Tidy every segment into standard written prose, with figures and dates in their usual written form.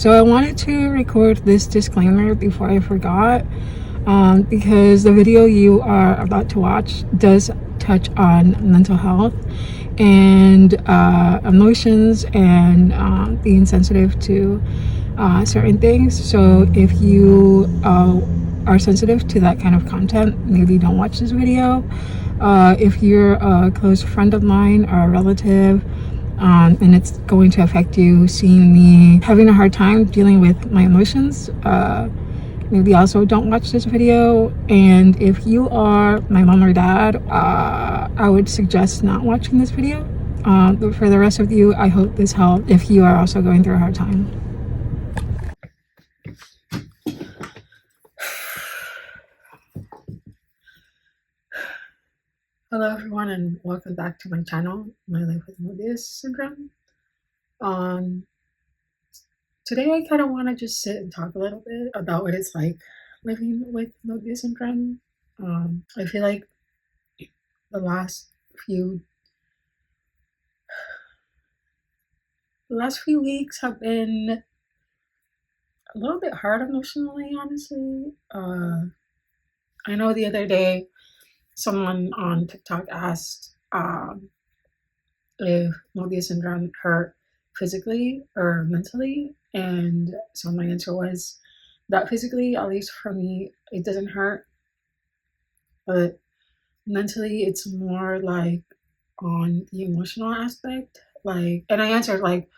So I wanted to record this disclaimer before I forgot, because the video you are about to watch does touch on mental health and emotions and being sensitive to certain things. So if you are sensitive to that kind of content, maybe don't watch this video. If you're a close friend of mine or a relative, and it's going to affect you seeing me having a hard time dealing with my emotions, maybe also don't watch this video. And if you are my mom or dad, I would suggest not watching this video. But for the rest of you, I hope this helped if you are also going through a hard time. Hello everyone, and welcome back to my channel, My Life with Mobius Syndrome. Today I kind of want to just sit and talk a little bit about what it's like living with Mobius Syndrome. I feel like the last few weeks have been a little bit hard emotionally, honestly. I know the other day someone on TikTok asked if Mobius syndrome hurt physically or mentally, and so my answer was that physically, at least for me, it doesn't hurt, but mentally it's more like on the emotional aspect. Like, and I answered like,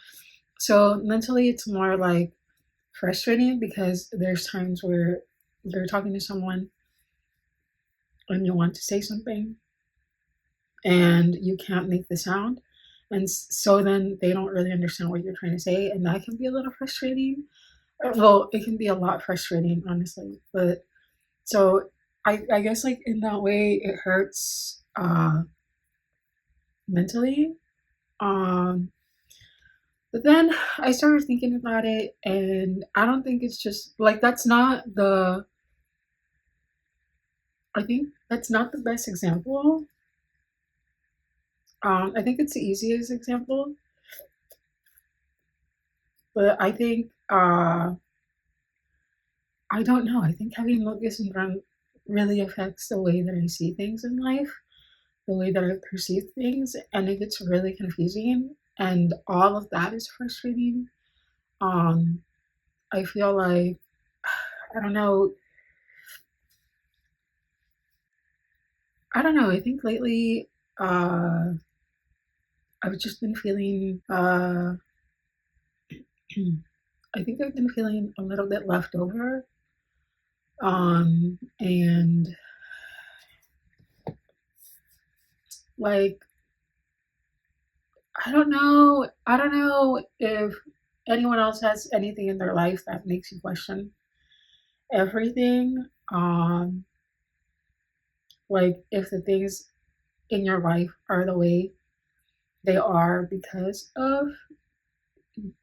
so mentally it's more like frustrating because there's times where you're talking to someone and you want to say something and you can't make the sound, and so then they don't really understand what you're trying to say, and that can be a little frustrating. Well, it can be a lot frustrating, honestly. But so I guess like in that way it hurts mentally. um but then I started thinking about it, and I don't think it's just like that's not the I think that's not the best example. I think it's the easiest example, but I think I don't know. I think having Mobius syndrome really affects the way that I see things in life, the way that I perceive things, and it gets really confusing. And all of that is frustrating. Um, I feel like I don't know. I don't know. I think lately, I've just been feeling. I think I've been feeling a little bit left over. And like I don't know. I don't know if anyone else has anything in their life that makes you question everything. Like if the things in your life are the way they are because of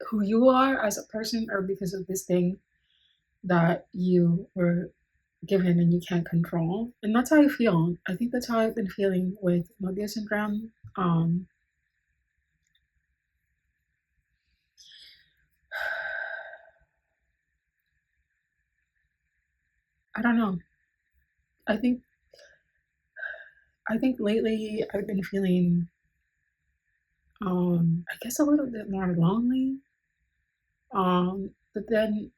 who you are as a person or because of this thing that you were given and you can't control. And that's how I feel. I think that's how I've been feeling with Mobius syndrome. I don't know. I think lately I've been feeling I guess a little bit more lonely. But then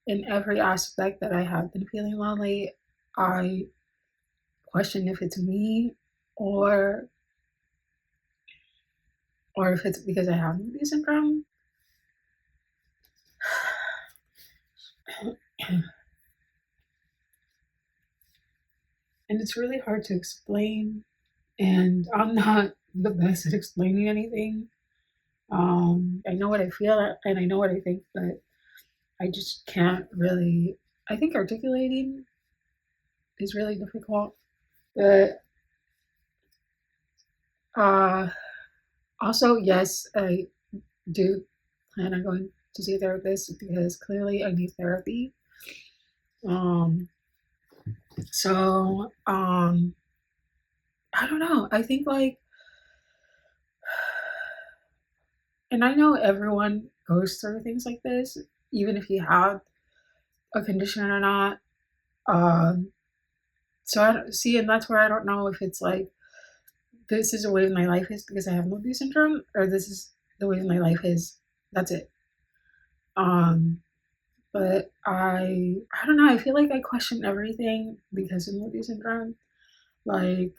in every aspect that I have been feeling lonely, I question if it's me or if it's because I have Mobius syndrome. And it's really hard to explain, and I'm not the best at explaining anything. I know what I feel and I know what I think, but I just can't really. I think articulating is really difficult. But uh, also, yes, I do plan on going to see a therapist because clearly I need therapy. Um, so I don't know. I think like, and I know everyone goes through things like this. even if you have a condition or not. Um, so I don't see, and that's where I don't know if it's like this is the way my life is because I have Mobius syndrome, or this is the way my life is. That's it. Um, but I don't know. I feel like I question everything because of Mobius syndrome. Like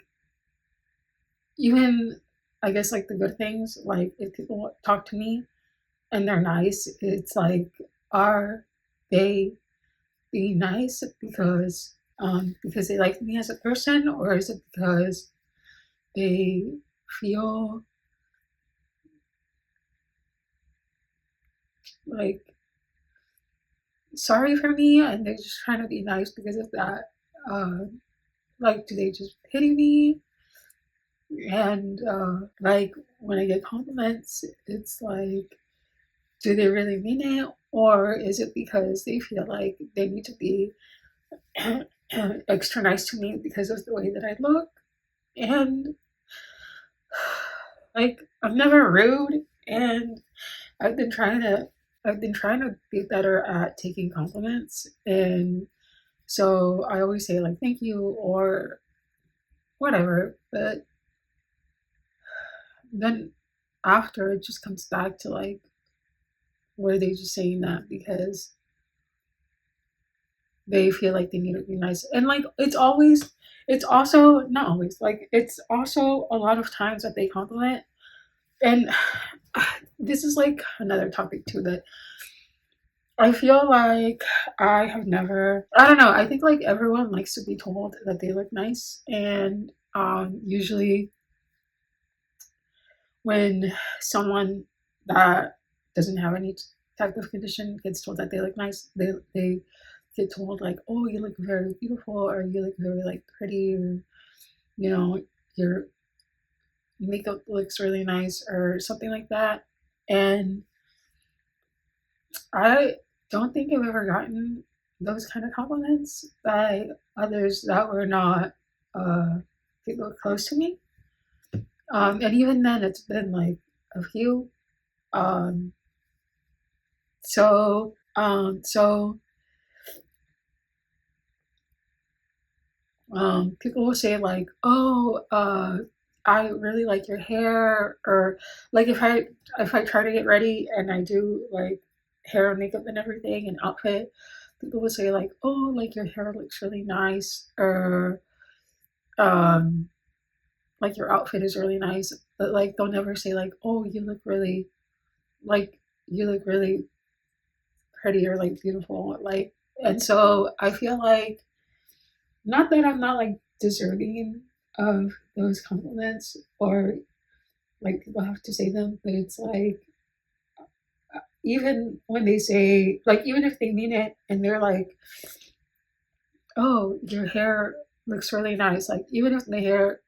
even I guess like the good things, like if people talk to me and they're nice, it's like are they being nice because they like me as a person, or is it because they feel like sorry for me and they're just trying to be nice because of that? Like, do they just pity me? And like when I get compliments, it's like, do they really mean it, or is it because they feel like they need to be extra nice to me because of the way that I look? And like I'm never rude, and I've been trying to I've been trying to be better at taking compliments, and so I always say like thank you or whatever, but then after it just comes back to like were they just saying that because they feel like they need to be nice, and like it's also not always like it's also a lot of times that they compliment, and this is like another topic too that I feel like I have never, I don't know, I think like everyone likes to be told that they look nice, and usually when someone that doesn't have any type of condition gets told that they look nice, they get told like, oh, you look very beautiful, or you look very like pretty, or you know, your makeup looks really nice, or something like that. And I don't think I've ever gotten those kind of compliments by others that were not uh, people close to me. And even then, it's been like a few. Um, so people will say like, "Oh, I really like your hair," or like if I try to get ready and I do like hair and makeup and everything and outfit, people will say like, "Oh, like your hair looks really nice," or um, like your outfit is really nice. But like they'll never say like, "Oh, like you look really pretty or like beautiful." Like, and so I feel like not that I'm not like deserving of those compliments or like people have to say them, but it's like even when they say like even if they mean it and they're like, "Oh, your hair looks really nice," like even if the hair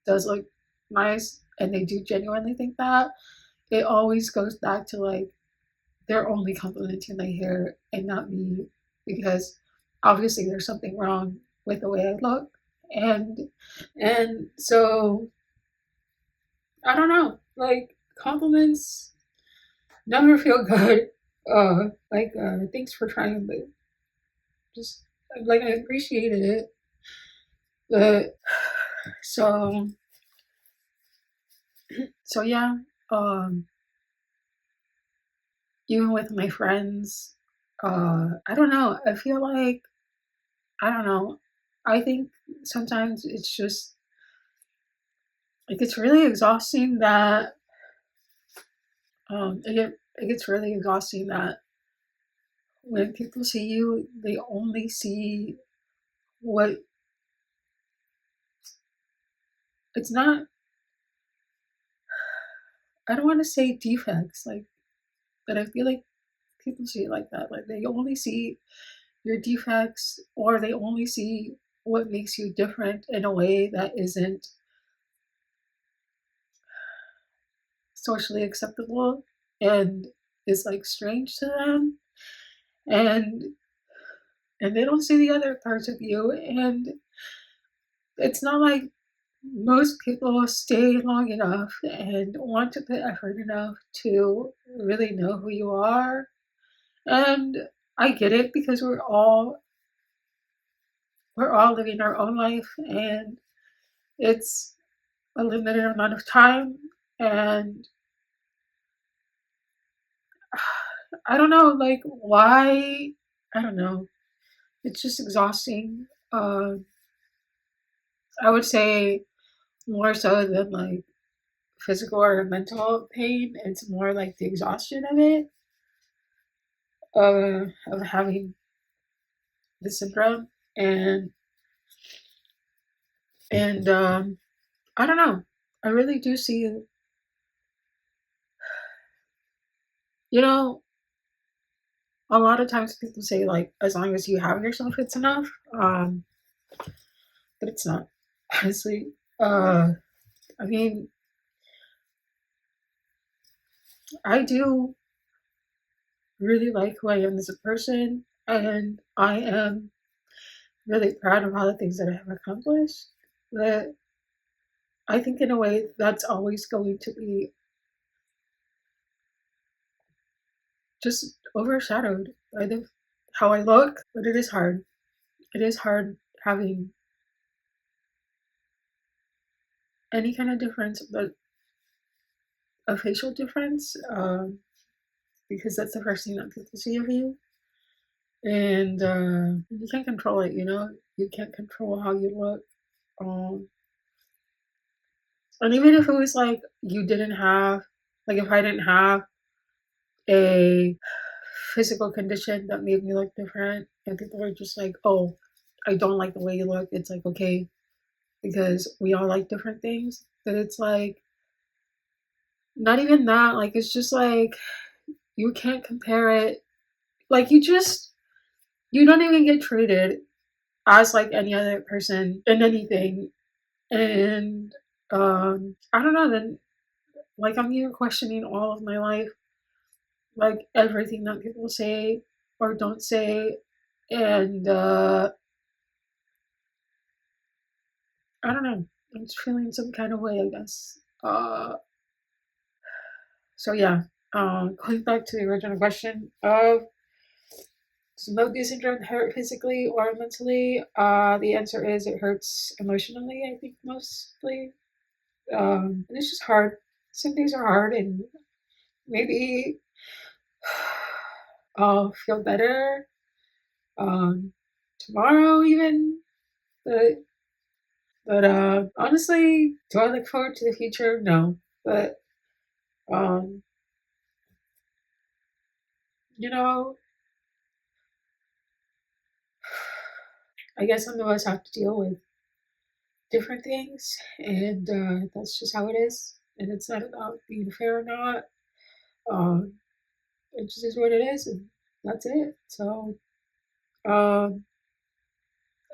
does look nice and they do genuinely think that, it always goes back to like they're only complimenting my hair and not me because obviously there's something wrong with the way I look, and so I don't know, like compliments never feel good. Thanks for trying, but just like I appreciated it, but so yeah. Um, Even with my friends, I don't know. I feel like I don't know. I think sometimes it's just like it's really exhausting that it gets really exhausting that when people see you, they only see what it's not. I don't want to say defects, like, but I feel like people see it like that. Like they only see your defects, or they only see what makes you different in a way that isn't socially acceptable and is like strange to them, and they don't see the other parts of you, and it's not like most people stay long enough and want to put effort enough to really know who you are And I get it because we're all living our own life, and it's a limited amount of time. And I don't know, like, why? I don't know. It's just exhausting. I would say more so than like physical or mental pain. It's more like the exhaustion of it, of having the syndrome, and and I don't know. I really do see, you know, a lot of times people say like as long as you have yourself, it's enough. But it's not. Honestly, uh, I mean, I do really like who I am as a person, and I am really proud of all the things that I have accomplished. But I think in a way that's always going to be just overshadowed by how I look. But it is hard. It is hard having any kind of difference, but a facial difference, because that's the first thing that people see of you. And you can't control it, you can't control how you look. Um, and even if it was like you didn't have, like if I didn't have a physical condition that made me look different, and people were just like, oh, I don't like the way you look, it's like, okay, because we all like different things. But it's like, not even that, like, it's just like, you can't compare it. Like, you don't even get treated as like any other person in anything. And I don't know, then like I'm even questioning all of my life, like everything that people say or don't say. And I don't know, I'm just feeling some kind of way, I guess. So yeah, going back to the original question of, does Mobius syndrome hurt physically or mentally? The answer is it hurts emotionally, I think, mostly. And it's just hard. Some days are hard, and maybe I'll feel better tomorrow, even. But honestly, do I look forward to the future? No. But um, you know, I guess some of us have to deal with different things, and that's just how it is. And it's not about being fair or not. Um, it just is what it is, and that's it. So, um,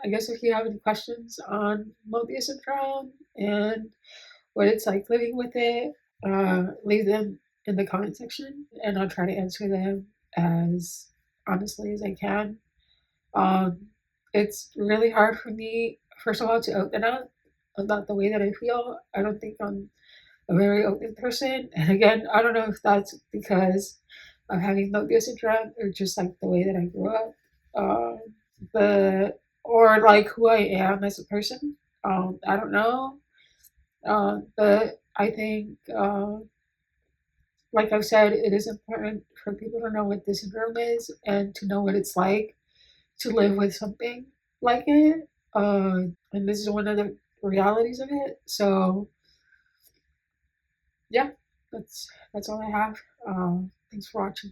I guess if you have any questions on Mobius syndrome and what it's like living with it, leave them in the comment section, and I'll try to answer them as honestly as I can. Um, it's really hard for me, first of all, to open up about the way that I feel. I don't think I'm a very open person. And again, I don't know if that's because of having Mobius syndrome or just like the way that I grew up. Um, but or like who I am as a person. I don't know. But I think, like I've said, it is important for people to know what this syndrome is and to know what it's like to live with something like it. And this is one of the realities of it. So yeah, that's all I have. Thanks for watching.